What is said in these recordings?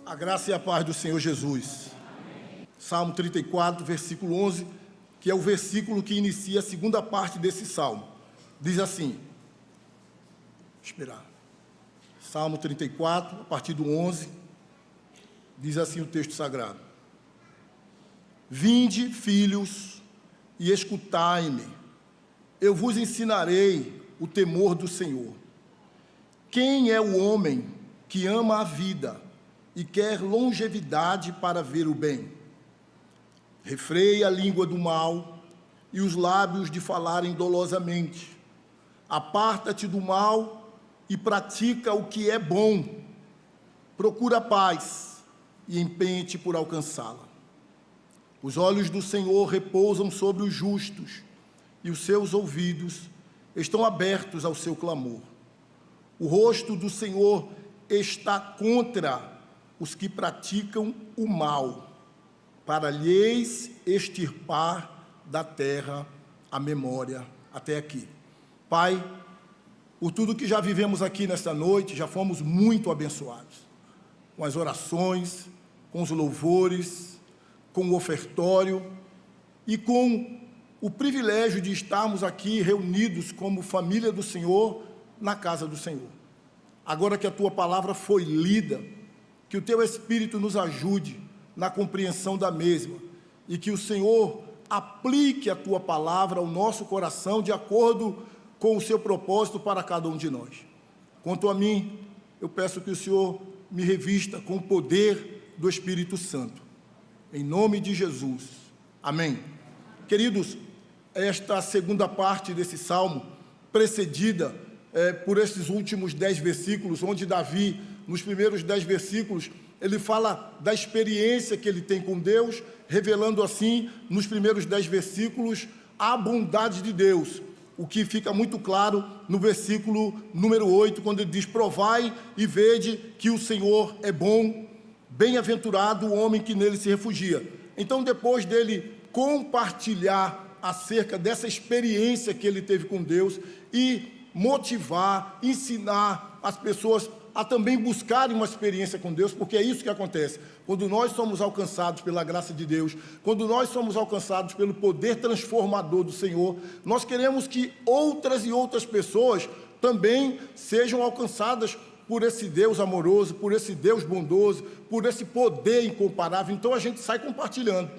A graça e a paz do Senhor Jesus. Amém. Salmo 34, versículo 11, que é o versículo que inicia a segunda parte desse salmo. Diz assim, esperar. Salmo 34, a partir do 11, diz assim o texto sagrado. Vinde, filhos, e escutai-me, eu vos ensinarei o temor do Senhor. Quem é o homem que ama a vida e quer longevidade para ver o bem? Refreia a língua do mal e os lábios de falarem dolosamente. Aparta-te do mal e pratica o que é bom. Procura a paz e empenhe-te por alcançá-la. Os olhos do Senhor repousam sobre os justos e os seus ouvidos estão abertos ao seu clamor. O rosto do Senhor está contra os que praticam o mal, para lhes extirpar da terra a memória. Até aqui. Pai, por tudo que já vivemos aqui nesta noite, já fomos muito abençoados, com as orações, com os louvores, com o ofertório e com o privilégio de estarmos aqui reunidos como família do Senhor, na casa do Senhor. Agora que a Tua palavra foi lida, que o Teu Espírito nos ajude na compreensão da mesma e que o Senhor aplique a Tua palavra ao nosso coração de acordo com o Seu propósito para cada um de nós. Quanto a mim, eu peço que o Senhor me revista com o poder do Espírito Santo. Em nome de Jesus. Amém. Queridos, esta segunda parte desse salmo, precedida por esses últimos 10 versículos, onde Davi, nos primeiros 10 versículos, ele fala da experiência que ele tem com Deus, revelando assim, nos primeiros 10 versículos, a bondade de Deus, o que fica muito claro no versículo número 8, quando ele diz, provai e vede que o Senhor é bom, bem-aventurado o homem que nele se refugia. Então, depois dele compartilhar acerca dessa experiência que ele teve com Deus e motivar, ensinar as pessoas a também buscarem uma experiência com Deus, porque é isso que acontece. Quando nós somos alcançados pela graça de Deus, quando nós somos alcançados pelo poder transformador do Senhor, nós queremos que outras e outras pessoas também sejam alcançadas por esse Deus amoroso, por esse Deus bondoso, por esse poder incomparável. Então a gente sai compartilhando.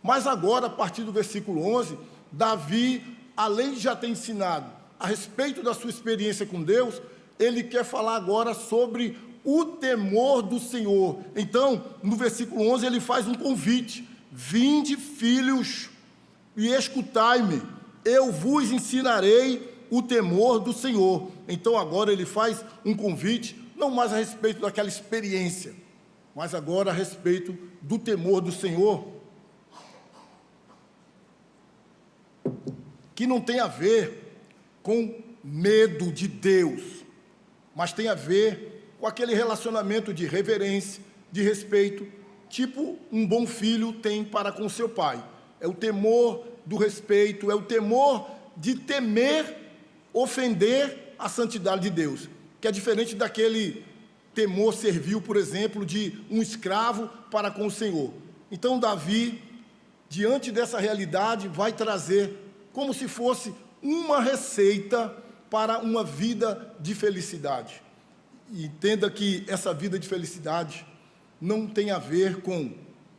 Mas agora, a partir do versículo 11, Davi, além de já ter ensinado a respeito da sua experiência com Deus, ele quer falar agora sobre o temor do Senhor. Então, no versículo 11, ele faz um convite. Vinde, filhos, e escutai-me, eu vos ensinarei o temor do Senhor. Então, agora ele faz um convite, não mais a respeito daquela experiência, mas agora a respeito do temor do Senhor, que não tem a ver com medo de Deus, mas tem a ver com aquele relacionamento de reverência, de respeito, tipo um bom filho tem para com seu pai. É o temor do respeito, é o temor de temer ofender a santidade de Deus, que é diferente daquele temor servil, por exemplo, de um escravo para com o Senhor. Então, Davi, diante dessa realidade, vai trazer como se fosse uma receita para uma vida de felicidade. E entenda que essa vida de felicidade não tem a ver com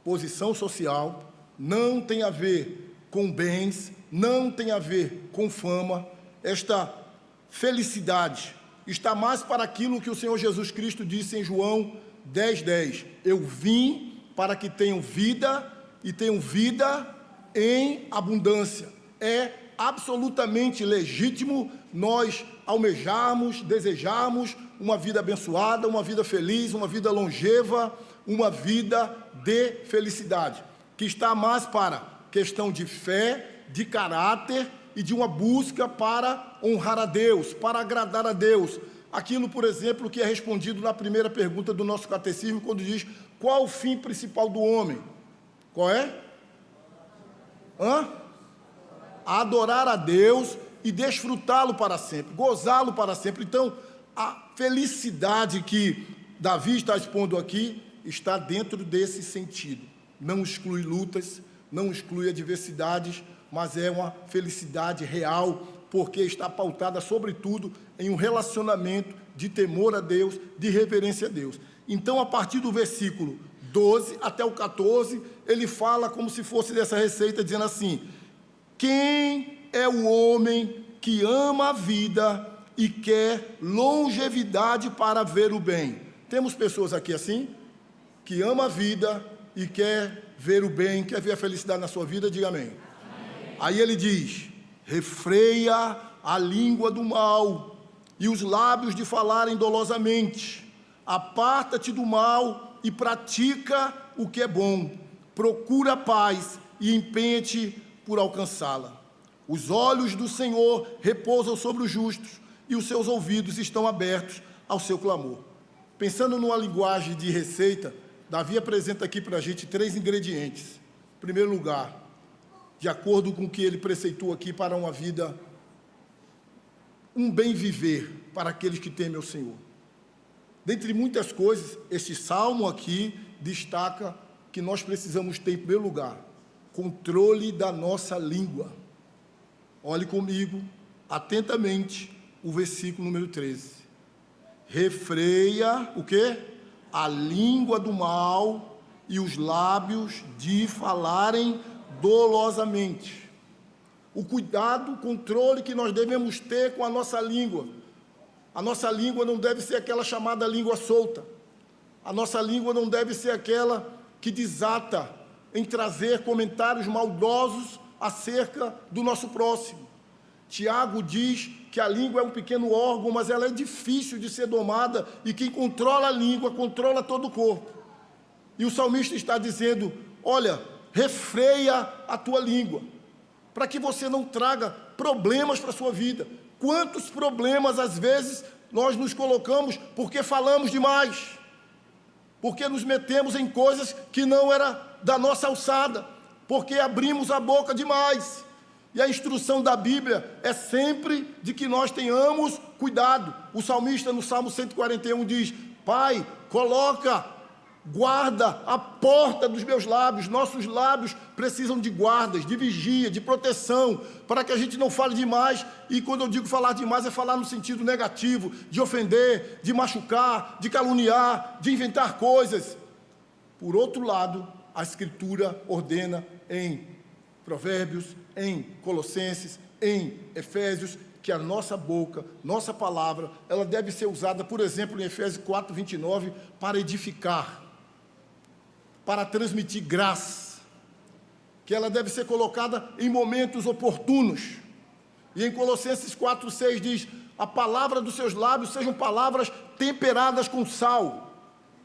posição social, não tem a ver com bens, não tem a ver com fama. Esta felicidade está mais para aquilo que o Senhor Jesus Cristo disse em João 10:10. Eu vim para que tenham vida e tenham vida em abundância. É absolutamente legítimo nós almejarmos, desejarmos uma vida abençoada, uma vida feliz, uma vida longeva, uma vida de felicidade, que está mais para questão de fé, de caráter e de uma busca para honrar a Deus, para agradar a Deus. Aquilo, por exemplo, que é respondido na primeira pergunta do nosso catecismo, quando diz, qual o fim principal do homem? Qual é? Adorar a Deus e desfrutá-lo para sempre, gozá-lo para sempre. Então, a felicidade que Davi está expondo aqui está dentro desse sentido. Não exclui lutas, não exclui adversidades, mas é uma felicidade real, porque está pautada, sobretudo, em um relacionamento de temor a Deus, de reverência a Deus. Então, a partir do versículo 12 até o 14, ele fala como se fosse dessa receita, dizendo assim: quem é o homem que ama a vida e quer longevidade para ver o bem? Temos pessoas aqui assim, que ama a vida e quer ver o bem, quer ver a felicidade na sua vida? Diga amém. Amém. Aí ele diz: refreia a língua do mal e os lábios de falarem dolosamente. Aparta-te do mal e pratica o que é bom. Procura a paz e empenha-te por alcançá-la. Os olhos do Senhor repousam sobre os justos e os seus ouvidos estão abertos ao seu clamor. Pensando numa linguagem de receita, Davi apresenta aqui para a gente 3 ingredientes. Em primeiro lugar, de acordo com o que ele preceitou aqui para uma vida, um bem viver para aqueles que temem ao Senhor. Dentre muitas coisas, este salmo aqui destaca que nós precisamos ter, em primeiro lugar, controle da nossa língua. Olhe comigo, atentamente, o versículo número 13. Refreia, o quê? A língua do mal e os lábios de falarem dolosamente. O cuidado, o controle que nós devemos ter com a nossa língua. A nossa língua não deve ser aquela chamada língua solta. A nossa língua não deve ser aquela que desata em trazer comentários maldosos acerca do nosso próximo. Tiago diz que a língua é um pequeno órgão, mas ela é difícil de ser domada, e quem controla a língua, controla todo o corpo. E o salmista está dizendo: olha, refreia a tua língua, para que você não traga problemas para a sua vida. Quantos problemas, às vezes, nós nos colocamos porque falamos demais, porque nos metemos em coisas que não era da nossa alçada, porque abrimos a boca demais. E a instrução da Bíblia é sempre de que nós tenhamos cuidado. O salmista, no Salmo 141, diz: Pai, guarda a porta dos meus lábios. Nossos lábios precisam de guardas, de vigia, de proteção, para que a gente não fale demais. E quando eu digo falar demais, é falar no sentido negativo, de ofender, de machucar, de caluniar, de inventar coisas. Por outro lado, a Escritura ordena em Provérbios, em Colossenses, em Efésios, que a nossa boca, nossa palavra, ela deve ser usada, por exemplo, em Efésios 4, 29, para edificar, para transmitir graça, que ela deve ser colocada em momentos oportunos. E em Colossenses 4, 6 diz: a palavra dos seus lábios sejam palavras temperadas com sal.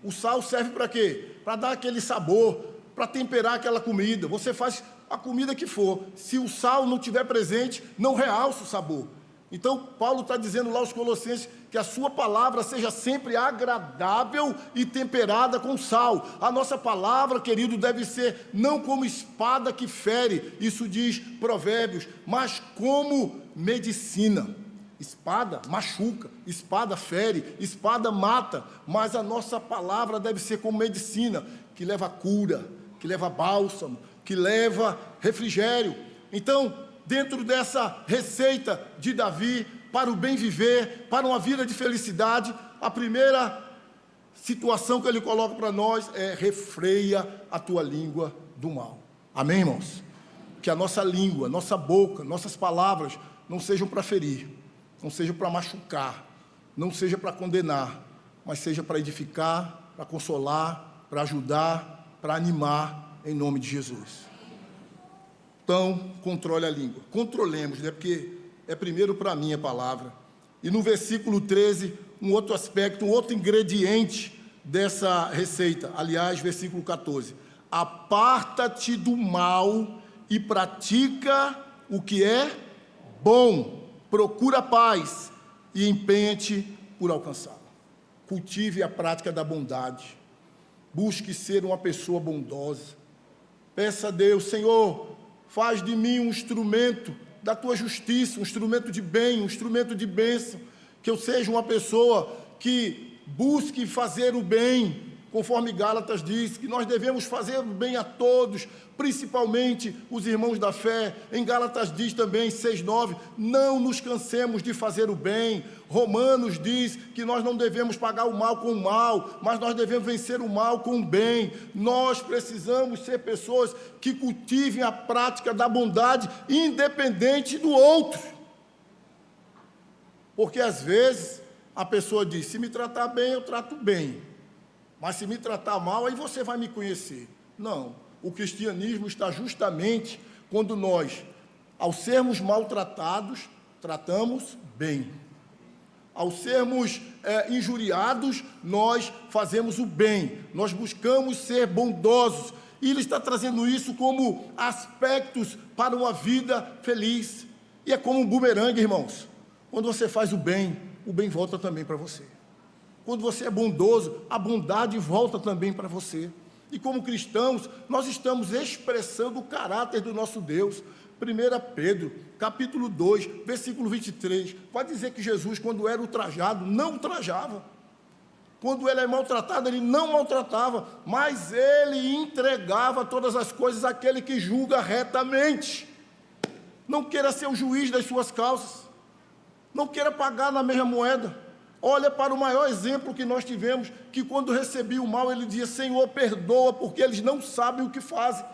O sal serve para quê? Para dar aquele sabor, para temperar aquela comida. Você faz a comida que for, se o sal não estiver presente, não realça o sabor. Então, Paulo está dizendo lá aos Colossenses que a sua palavra seja sempre agradável e temperada com sal. A nossa palavra, querido, deve ser não como espada que fere, isso diz Provérbios, mas como medicina. Espada machuca, espada fere, espada mata, mas a nossa palavra deve ser como medicina, que leva cura, que leva bálsamo, que leva refrigério. Então, dentro dessa receita de Davi para o bem viver, para uma vida de felicidade, a primeira situação que ele coloca para nós é: refreia a tua língua do mal. Amém, irmãos? Que a nossa língua, nossa boca, nossas palavras não sejam para ferir, não sejam para machucar, não seja para condenar, mas seja para edificar, para consolar, para ajudar, para animar, em nome de Jesus. Então, controle a língua. Controlemos, né? Porque é primeiro para mim a palavra. E no versículo 13, um outro aspecto, um outro ingrediente dessa receita. Aliás, versículo 14. Aparta-te do mal e pratica o que é bom. Procura a paz e empenha-te por alcançá-la. Cultive a prática da bondade. Busque ser uma pessoa bondosa. Peça a Deus: Senhor, faz de mim um instrumento da tua justiça, um instrumento de bem, um instrumento de bênção, que eu seja uma pessoa que busque fazer o bem, conforme Gálatas diz, que nós devemos fazer o bem a todos, principalmente os irmãos da fé. Em Gálatas diz também, 6:9, não nos cansemos de fazer o bem. Romanos diz que nós não devemos pagar o mal com o mal, mas nós devemos vencer o mal com o bem. Nós precisamos ser pessoas que cultivem a prática da bondade, independente do outro. Porque às vezes a pessoa diz, se me tratar bem, eu trato bem. Mas se me tratar mal, aí você vai me conhecer. Não, o cristianismo está justamente quando nós, ao sermos maltratados, tratamos bem. Ao sermos injuriados, nós fazemos o bem. Nós buscamos ser bondosos. E ele está trazendo isso como aspectos para uma vida feliz. E é como um bumerangue, irmãos. Quando você faz o bem volta também para você. Quando você é bondoso, a bondade volta também para você. E como cristãos, nós estamos expressando o caráter do nosso Deus. 1 Pedro, capítulo 2, versículo 23, vai dizer que Jesus, quando era ultrajado, não ultrajava. Quando ele é maltratado, ele não maltratava, mas ele entregava todas as coisas àquele que julga retamente. Não queira ser o juiz das suas causas. Não queira pagar na mesma moeda. Olha para o maior exemplo que nós tivemos, que quando recebia o mal, ele dizia, Senhor, perdoa, porque eles não sabem o que fazem.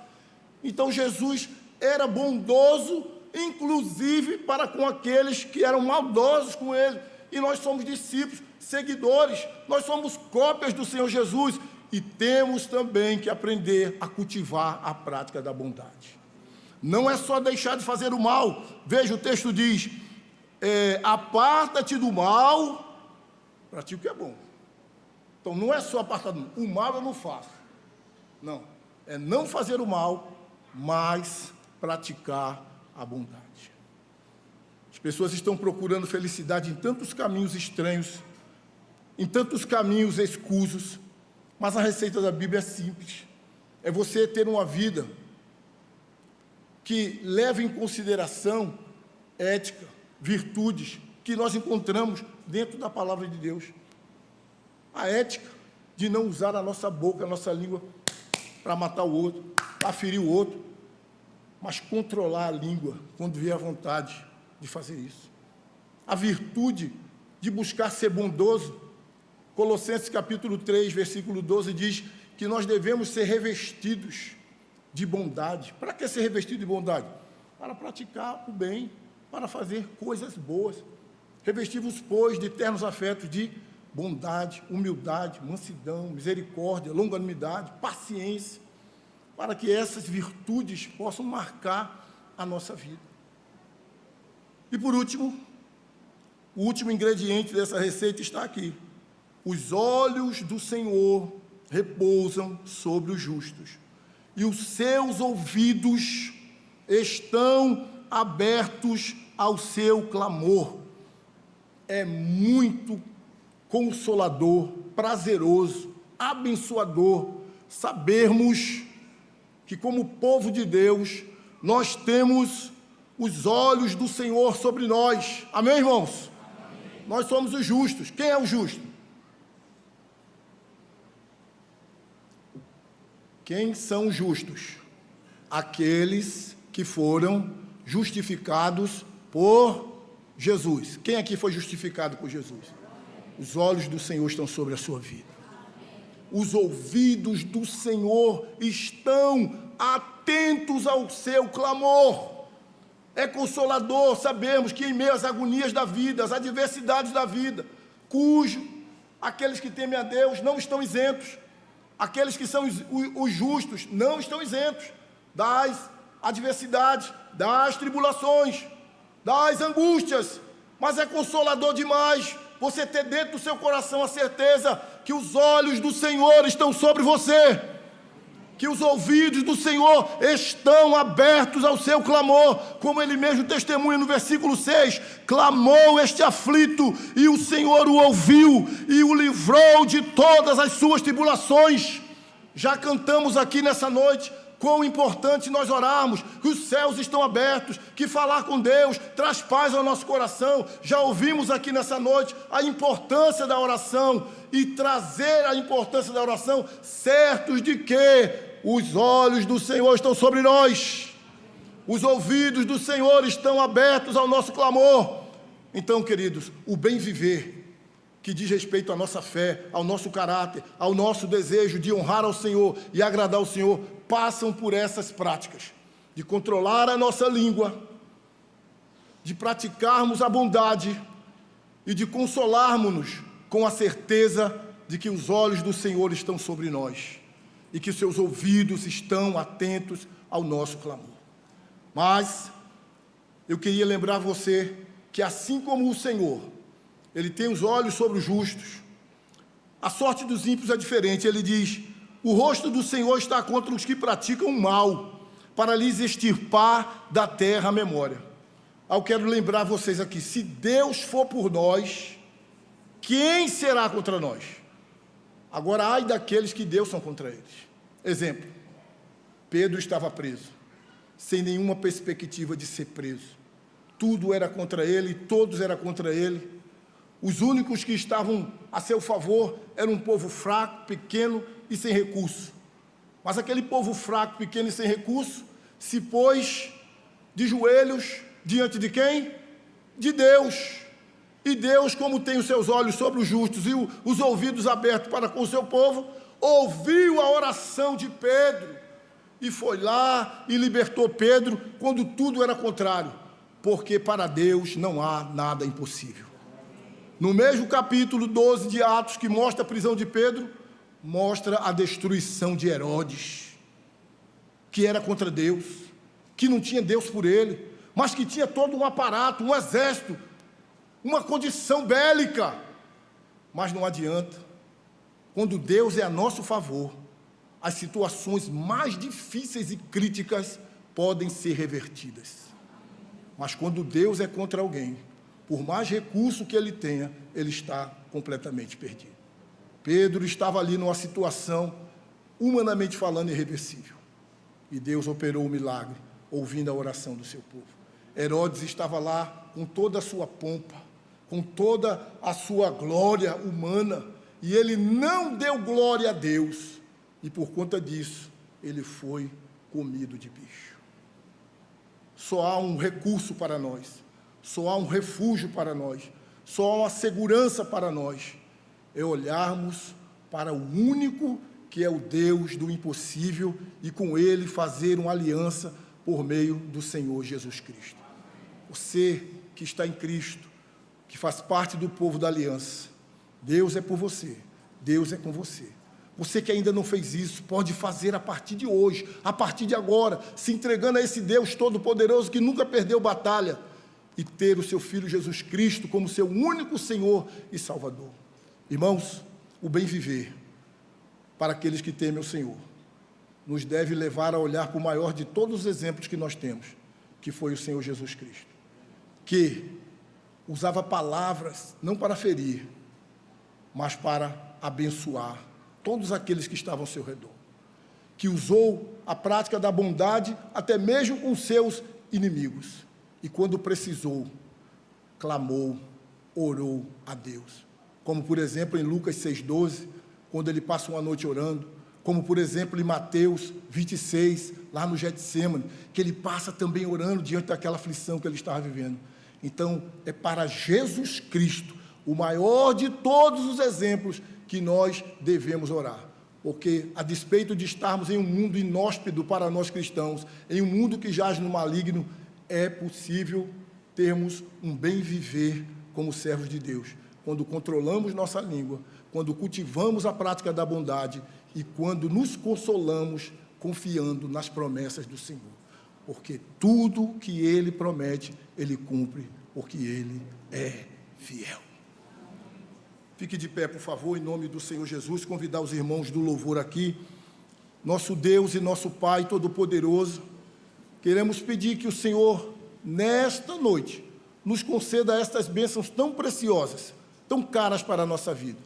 Então Jesus era bondoso, inclusive para com aqueles que eram maldosos com ele. E nós somos discípulos, seguidores, nós somos cópias do Senhor Jesus, e temos também que aprender a cultivar a prática da bondade. Não é só deixar de fazer o mal. Veja, o texto diz, aparta-te do mal, pratica o que é bom. Então não é só apartar do mal, o mal eu não faço. Não, é não fazer o mal, mas praticar a bondade. As pessoas estão procurando felicidade em tantos caminhos estranhos, em tantos caminhos escusos, mas a receita da Bíblia é simples. É você ter uma vida que leve em consideração ética, virtudes que nós encontramos dentro da palavra de Deus. A ética de não usar a nossa boca, a nossa língua para matar o outro, para ferir o outro, mas controlar a língua quando vier a vontade de fazer isso. A virtude de buscar ser bondoso. Colossenses capítulo 3, versículo 12 diz que nós devemos ser revestidos de bondade. Para que ser revestido de bondade? Para praticar o bem, para fazer coisas boas. Revestivos, pois, de ternos afetos de bondade, humildade, mansidão, misericórdia, longanimidade, paciência, para que essas virtudes possam marcar a nossa vida. E por último, o último ingrediente dessa receita está aqui. Os olhos do Senhor repousam sobre os justos, e os seus ouvidos estão abertos ao seu clamor. É muito consolador, prazeroso, abençoador sabermos que, como povo de Deus, nós temos os olhos do Senhor sobre nós. Amém, irmãos? Amém. Nós somos os justos. Quem é o justo? Quem são os justos? Aqueles que foram justificados por Jesus. Quem aqui foi justificado por Jesus? Os olhos do Senhor estão sobre a sua vida. Os ouvidos do Senhor estão atentos ao seu clamor. É consolador sabermos que em meio às agonias da vida, às adversidades da vida, aqueles que temem a Deus não estão isentos, aqueles que são os justos não estão isentos das adversidades, das tribulações, das angústias, mas é consolador demais você ter dentro do seu coração a certeza que os olhos do Senhor estão sobre você, que os ouvidos do Senhor estão abertos ao seu clamor, como ele mesmo testemunha no versículo 6, clamou este aflito, e o Senhor o ouviu, e o livrou de todas as suas tribulações. Já cantamos aqui nessa noite, quão importante nós orarmos, que os céus estão abertos, que falar com Deus traz paz ao nosso coração. Já ouvimos aqui nessa noite a importância da oração e trazer a importância da oração, certos de que os olhos do Senhor estão sobre nós, os ouvidos do Senhor estão abertos ao nosso clamor. Então, queridos, o bem viver, que diz respeito à nossa fé, ao nosso caráter, ao nosso desejo de honrar ao Senhor e agradar ao Senhor, passam por essas práticas, de controlar a nossa língua, de praticarmos a bondade e de consolarmos-nos com a certeza de que os olhos do Senhor estão sobre nós e que os seus ouvidos estão atentos ao nosso clamor. Mas eu queria lembrar você que assim como o Senhor, Ele tem os olhos sobre os justos, a sorte dos ímpios é diferente. Ele diz: o rosto do Senhor está contra os que praticam o mal, para lhes extirpar da terra a memória. Eu quero lembrar vocês aqui, se Deus for por nós, quem será contra nós? Agora, ai daqueles que Deus são contra eles. Exemplo, Pedro estava preso, sem nenhuma perspectiva de ser preso. Tudo era contra ele, todos eram contra ele. Os únicos que estavam a seu favor eram um povo fraco, pequeno e sem recurso. Mas aquele povo fraco, pequeno e sem recurso se pôs de joelhos diante de quem? De Deus. E Deus, como tem os seus olhos sobre os justos e os ouvidos abertos para com o seu povo, ouviu a oração de Pedro e foi lá e libertou Pedro quando tudo era contrário, porque para Deus não há nada impossível. No mesmo capítulo 12 de Atos, que mostra a prisão de Pedro, mostra a destruição de Herodes, que era contra Deus, que não tinha Deus por ele, mas que tinha todo um aparato, um exército, uma condição bélica. Mas não adianta. Quando Deus é a nosso favor, as situações mais difíceis e críticas podem ser revertidas. Mas quando Deus é contra alguém, por mais recurso que ele tenha, ele está completamente perdido. Pedro estava ali numa situação, humanamente falando, irreversível. E Deus operou o milagre, ouvindo a oração do seu povo. Herodes estava lá com toda a sua pompa, com toda a sua glória humana, e ele não deu glória a Deus, e por conta disso, ele foi comido de bicho. Só há um recurso para nós, só há um refúgio para nós, só há uma segurança para nós, é olharmos para o único que é o Deus do impossível e com Ele fazer uma aliança por meio do Senhor Jesus Cristo. Você que está em Cristo, que faz parte do povo da aliança, Deus é por você, Deus é com você. Você que ainda não fez isso, pode fazer a partir de hoje, a partir de agora, se entregando a esse Deus todo-poderoso que nunca perdeu batalha, e ter o seu Filho Jesus Cristo como seu único Senhor e Salvador. Irmãos, o bem viver, para aqueles que temem o Senhor, nos deve levar a olhar para o maior de todos os exemplos que nós temos, que foi o Senhor Jesus Cristo, que usava palavras não para ferir, mas para abençoar todos aqueles que estavam ao seu redor, que usou a prática da bondade até mesmo com seus inimigos, e quando precisou, clamou, orou a Deus, como por exemplo em Lucas 6,12, quando ele passa uma noite orando, como por exemplo em Mateus 26, lá no Getsêmani, que ele passa também orando diante daquela aflição que ele estava vivendo. Então, é para Jesus Cristo, o maior de todos os exemplos, que nós devemos orar, porque a despeito de estarmos em um mundo inóspito para nós cristãos, em um mundo que jaz no maligno, é possível termos um bem viver como servos de Deus, quando controlamos nossa língua, quando cultivamos a prática da bondade e quando nos consolamos confiando nas promessas do Senhor, porque tudo que Ele promete, Ele cumpre, porque Ele é fiel. Fique de pé, por favor, em nome do Senhor Jesus, convidar os irmãos do louvor aqui. Nosso Deus e nosso Pai Todo-Poderoso, queremos pedir que o Senhor, nesta noite, nos conceda estas bênçãos tão preciosas, tão caras para a nossa vida.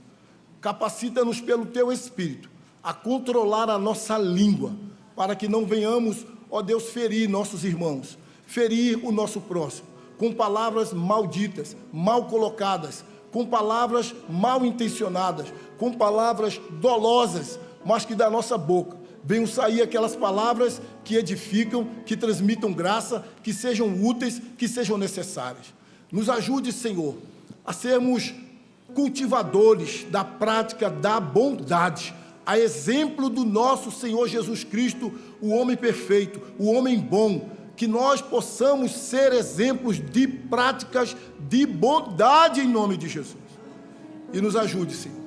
Capacita-nos pelo Teu Espírito a controlar a nossa língua, para que não venhamos, ó Deus, ferir nossos irmãos, ferir o nosso próximo, com palavras malditas, mal colocadas, com palavras mal intencionadas, com palavras dolosas, mas que da nossa boca venham sair aquelas palavras que edificam, que transmitam graça, que sejam úteis, que sejam necessárias. Nos ajude, Senhor, a sermos cultivadores da prática da bondade, a exemplo do nosso Senhor Jesus Cristo, o homem perfeito, o homem bom, que nós possamos ser exemplos de práticas de bondade em nome de Jesus. E nos ajude, Senhor,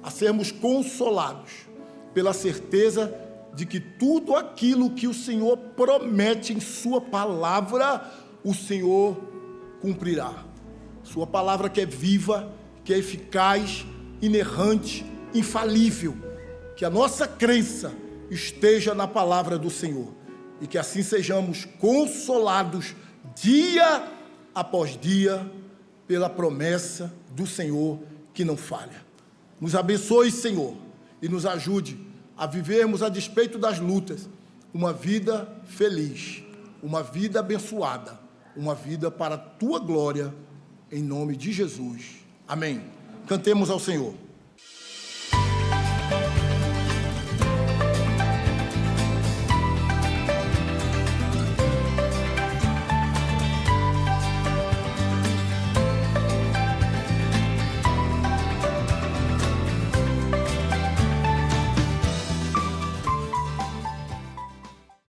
a sermos consolados pela certeza de que tudo aquilo que o Senhor promete em sua palavra, o Senhor cumprirá. Sua palavra que é viva, que é eficaz, inerrante, infalível. Que a nossa crença esteja na palavra do Senhor e que assim sejamos consolados dia após dia pela promessa do Senhor que não falha. Nos abençoe, Senhor, e nos ajude a vivermos, a despeito das lutas, uma vida feliz, uma vida abençoada, uma vida para a Tua glória, em nome de Jesus. Amém. Cantemos ao Senhor.